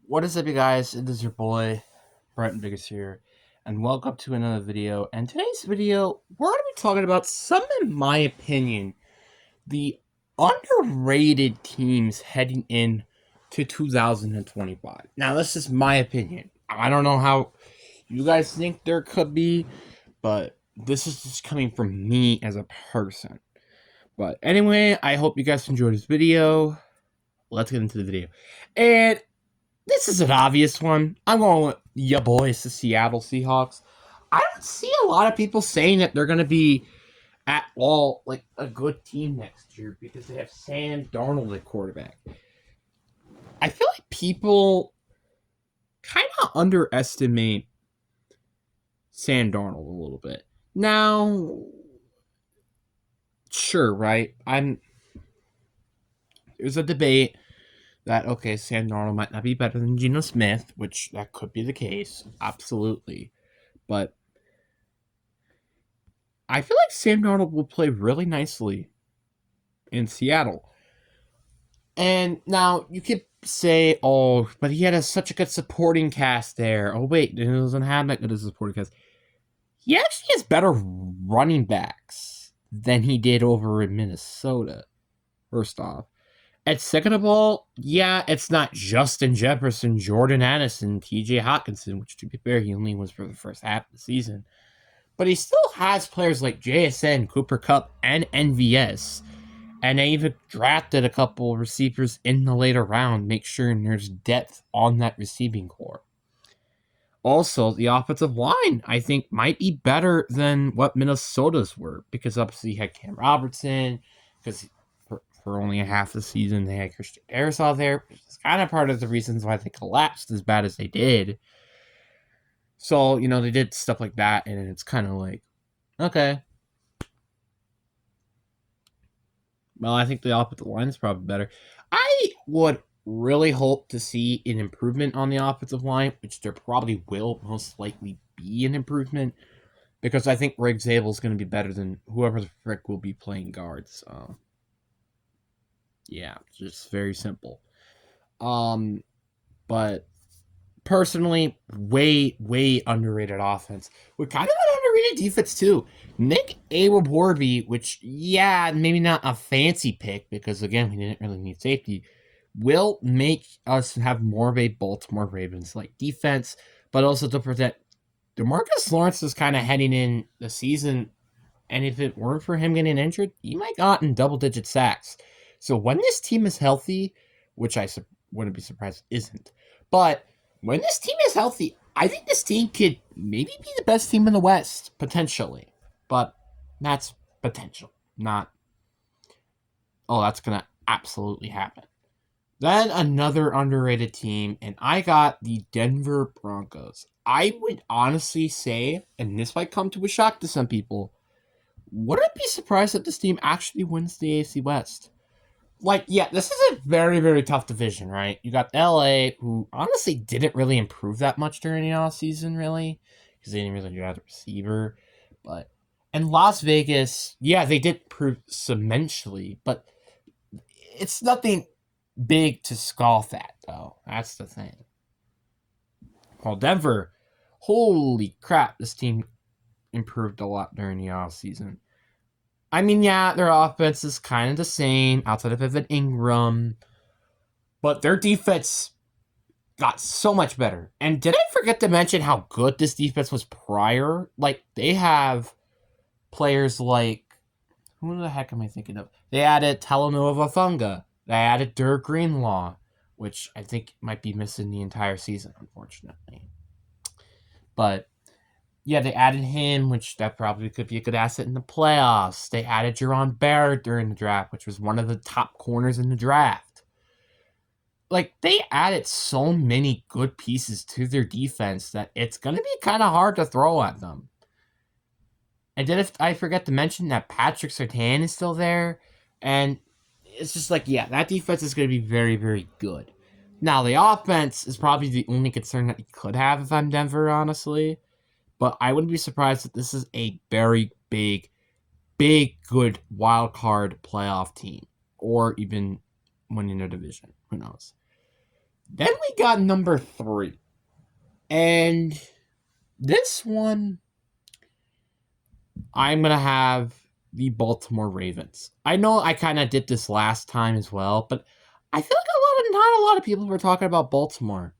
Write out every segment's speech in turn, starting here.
What is up, you guys? It is your boy, Brenton Biggest here, and welcome to another video. And today's video, we're going to be talking about some, in my opinion, the underrated teams heading in to 2025. Now, this is my opinion. I don't know how you guys think there could be, but this is just coming from me as a person. But anyway, I hope you guys enjoyed this video. Let's get into the video. And this is an obvious one. I'm going with ya boys, the Seattle Seahawks. I don't see a lot of people saying that they're going to be at all like a good team next year because they have Sam Darnold at quarterback. I feel like people kind of underestimate Sam Darnold a little bit. Now, sure, right? There's a debate that okay, Sam Darnold might not be better than Geno Smith, which that could be the case, absolutely. But I feel like Sam Darnold will play really nicely in Seattle. And now you could say, oh, but he had such a good supporting cast there. Oh, wait, he doesn't have that good a supporting cast. He actually has better running backs than he did over in Minnesota, first off. And second of all, yeah, it's not Justin Jefferson, Jordan Addison, TJ Hawkinson, which to be fair, he only was for the first half of the season. But he still has players like JSN, Cooper Kupp, and NVS. And they even drafted a couple receivers in the later round, make sure there's depth on that receiving core. Also, the offensive line, I think, might be better than what Minnesota's were, because obviously you had Cam Robertson, because for only a half the season they had Christian Darrisaw there, which is kind of part of the reasons why they collapsed as bad as they did. So, they did stuff like that, and it's kind of like, okay. Well, I think the offensive line is probably better. I would really hope to see an improvement on the offensive line, which there probably will most likely be an improvement, because I think Rick Zabel is going to be better than whoever the frick will be playing guards. Yeah, just very simple. But personally, way underrated offense with kind of an underrated defense too. Nick Awaborby, which maybe not a fancy pick because again we didn't really need safety, will make us have more of a Baltimore Ravens like defense, but also to protect DeMarcus Lawrence is kind of heading in the season, and if it weren't for him getting injured, he might gotten double-digit sacks. So when this team is healthy, which I wouldn't be surprised isn't, but when this team is healthy, I think this team could maybe be the best team in the West, potentially. But that's potential, not, oh, that's going to absolutely happen. Then another underrated team, and I got the Denver Broncos. I would honestly say, and this might come to a shock to some people, wouldn't be surprised that this team actually wins the AFC West. This is a very, very tough division, right? You got LA, who honestly didn't really improve that much during the offseason, really, because they didn't really draft a receiver. And Las Vegas, they did improve substantially, but it's nothing big to scoff at, though. That's the thing. Well, Denver, holy crap, this team improved a lot during the offseason. I mean, their offense is kind of the same outside of Evan Ingram, but their defense got so much better. And did I forget to mention how good this defense was prior? Like, they have players like, who the heck am I thinking of? They added Talanoa Funga. They added Dirk Greenlaw, which I think might be missing the entire season, unfortunately. But they added him, which that probably could be a good asset in the playoffs. They added Jerron Barrett during the draft, which was one of the top corners in the draft. Like, they added so many good pieces to their defense that it's going to be kind of hard to throw at them. And then if I forget to mention that Patrick Surtain is still there, and it's just like, that defense is going to be very, very good. Now, the offense is probably the only concern that you could have if I'm Denver, honestly. But I wouldn't be surprised if this is a very big, good wild card playoff team, or even winning a division. Who knows? Then we got number 3. And this one, I'm going to have the Baltimore Ravens. I know I kind of did this last time as well, but I feel like not a lot of people were talking about Baltimore.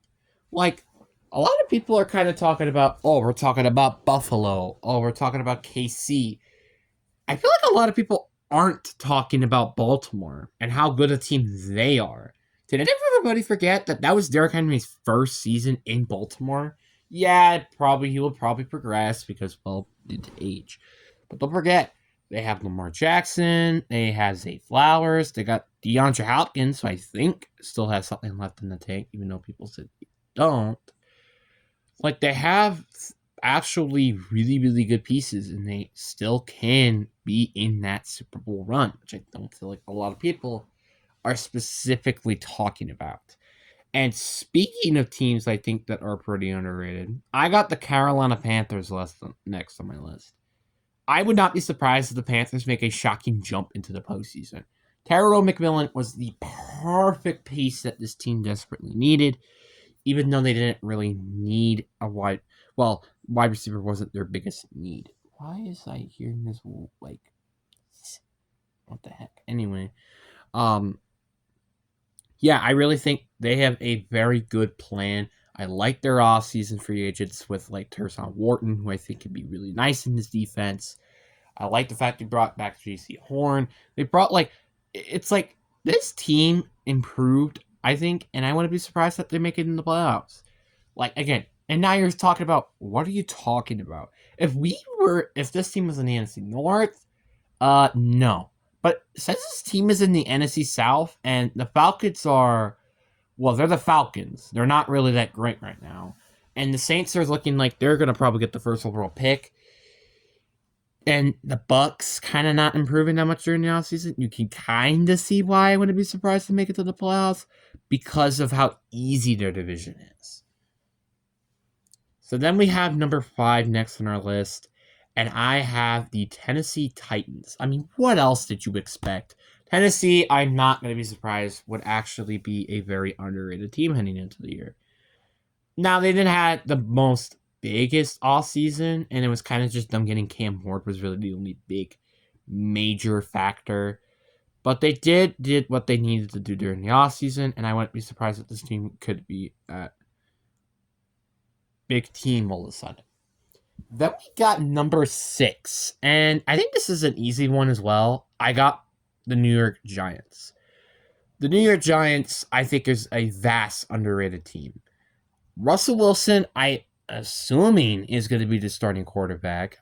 Like, a lot of people are kind of talking about, oh, we're talking about Buffalo. Oh, we're talking about KC. I feel like a lot of people aren't talking about Baltimore and how good a team they are. Did everybody forget that was Derrick Henry's first season in Baltimore? Yeah, he will probably progress because, well, due to age. But don't forget, they have Lamar Jackson, they have Zay Flowers, they got DeAndre Hopkins, who I think still has something left in the tank, even though people said he don't. Like, they have actually really, really good pieces, and they still can be in that Super Bowl run, which I don't feel like a lot of people are specifically talking about. And speaking of teams I think that are pretty underrated, I got the Carolina Panthers next on my list. I would not be surprised if the Panthers make a shocking jump into the postseason. Tyrell McMillan was the perfect piece that this team desperately needed, even though they didn't really need a wide receiver wasn't their biggest need. Why is I hearing this, like, what the heck? Anyway, yeah, I really think they have a very good plan. I like their offseason free agents with, like, Tershawn Wharton, who I think could be really nice in this defense. I like the fact they brought back J.C. Horn. They brought, it's like this team improved, I think, and I wouldn't be surprised that they make it in the playoffs. Like, again, and now you're talking about, what are you talking about? If this team was in the NFC North, no. But since this team is in the NFC South, and the Falcons are, well, they're the Falcons. They're not really that great right now. And the Saints are looking like they're going to probably get the first overall pick. And the Bucks kind of not improving that much during the offseason. You can kind of see why I wouldn't be surprised to make it to the playoffs, because of how easy their division is. So then we have number 5 next on our list, and I have the Tennessee Titans. I mean, what else did you expect? Tennessee, I'm not going to be surprised, would actually be a very underrated team heading into the year. Now, they didn't have the most biggest offseason, and it was kind of just them getting Cam Ward was really the only big major factor. But they did what they needed to do during the offseason, and I wouldn't be surprised if this team could be a big team all of a sudden. Then we got number 6, and I think this is an easy one as well. I got the New York Giants. The New York Giants, I think, is a vast underrated team. Russell Wilson, I assuming, is going to be the starting quarterback.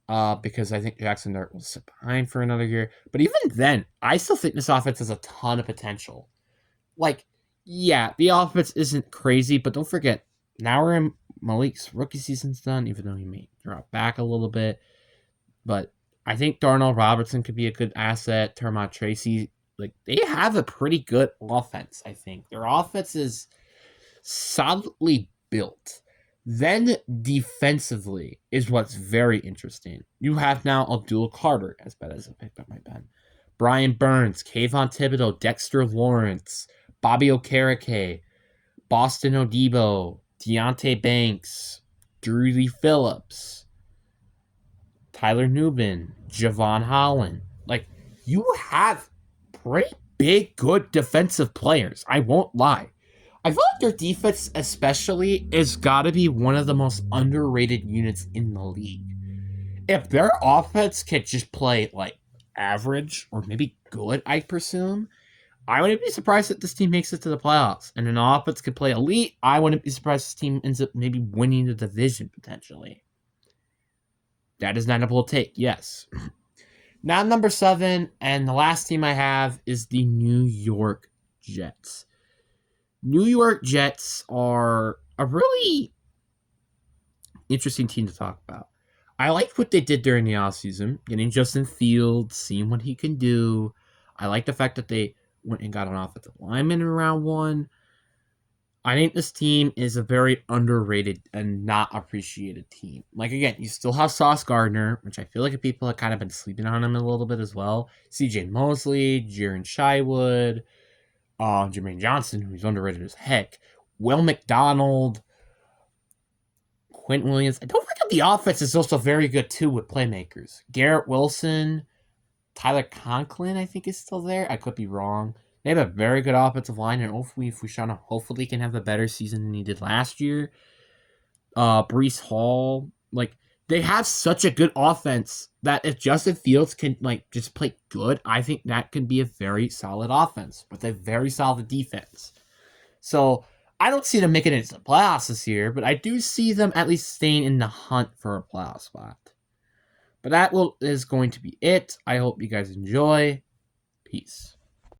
Because I think Jackson Dart will sit behind for another year. But even then, I still think this offense has a ton of potential. Like, yeah, the offense isn't crazy, but don't forget, now we're in Malik's rookie season's done, even though he may drop back a little bit. But I think Darnell Robertson could be a good asset. Termont Tracy, like, they have a pretty good offense, I think. Their offense is solidly built. Then defensively is what's very interesting. You have now Abdul Carter, as bad as I picked up my pen, Brian Burns, Kayvon Thibodeau, Dexter Lawrence, Bobby Okereke, Boston Odebo, Deontay Banks, Drew Lee Phillips, Tyler Nubin, Javon Holland. Like, you have pretty big, good defensive players. I won't lie. I feel like their defense especially is got to be one of the most underrated units in the league. If their offense could just play, like, average or maybe good, I presume, I wouldn't be surprised if this team makes it to the playoffs. And an offense could play elite, I wouldn't be surprised if this team ends up maybe winning the division potentially. That is not a bold take, yes. Now number 7, and the last team I have is the New York Jets. New York Jets are a really interesting team to talk about. I liked what they did during the offseason, getting Justin Fields, seeing what he can do. I like the fact that they went and got an offensive lineman in round 1. I think this team is a very underrated and not appreciated team. Like, again, you still have Sauce Gardner, which I feel like people have kind of been sleeping on him a little bit as well. CJ Mosley, Jaron Shywood, Jermaine Johnson, who's underrated as heck. Will McDonald, Quentin Williams. I don't forget the offense is also very good too with playmakers. Garrett Wilson, Tyler Conklin, I think is still there. I could be wrong. They have a very good offensive line, and hopefully, Fushana hopefully can have a better season than he did last year. Breece Hall, like they have such a good offense that if Justin Fields can like just play good, I think that could be a very solid offense with a very solid defense. So I don't see them making it into the playoffs this year, but I do see them at least staying in the hunt for a playoff spot. But that is going to be it. I hope you guys enjoy. Peace.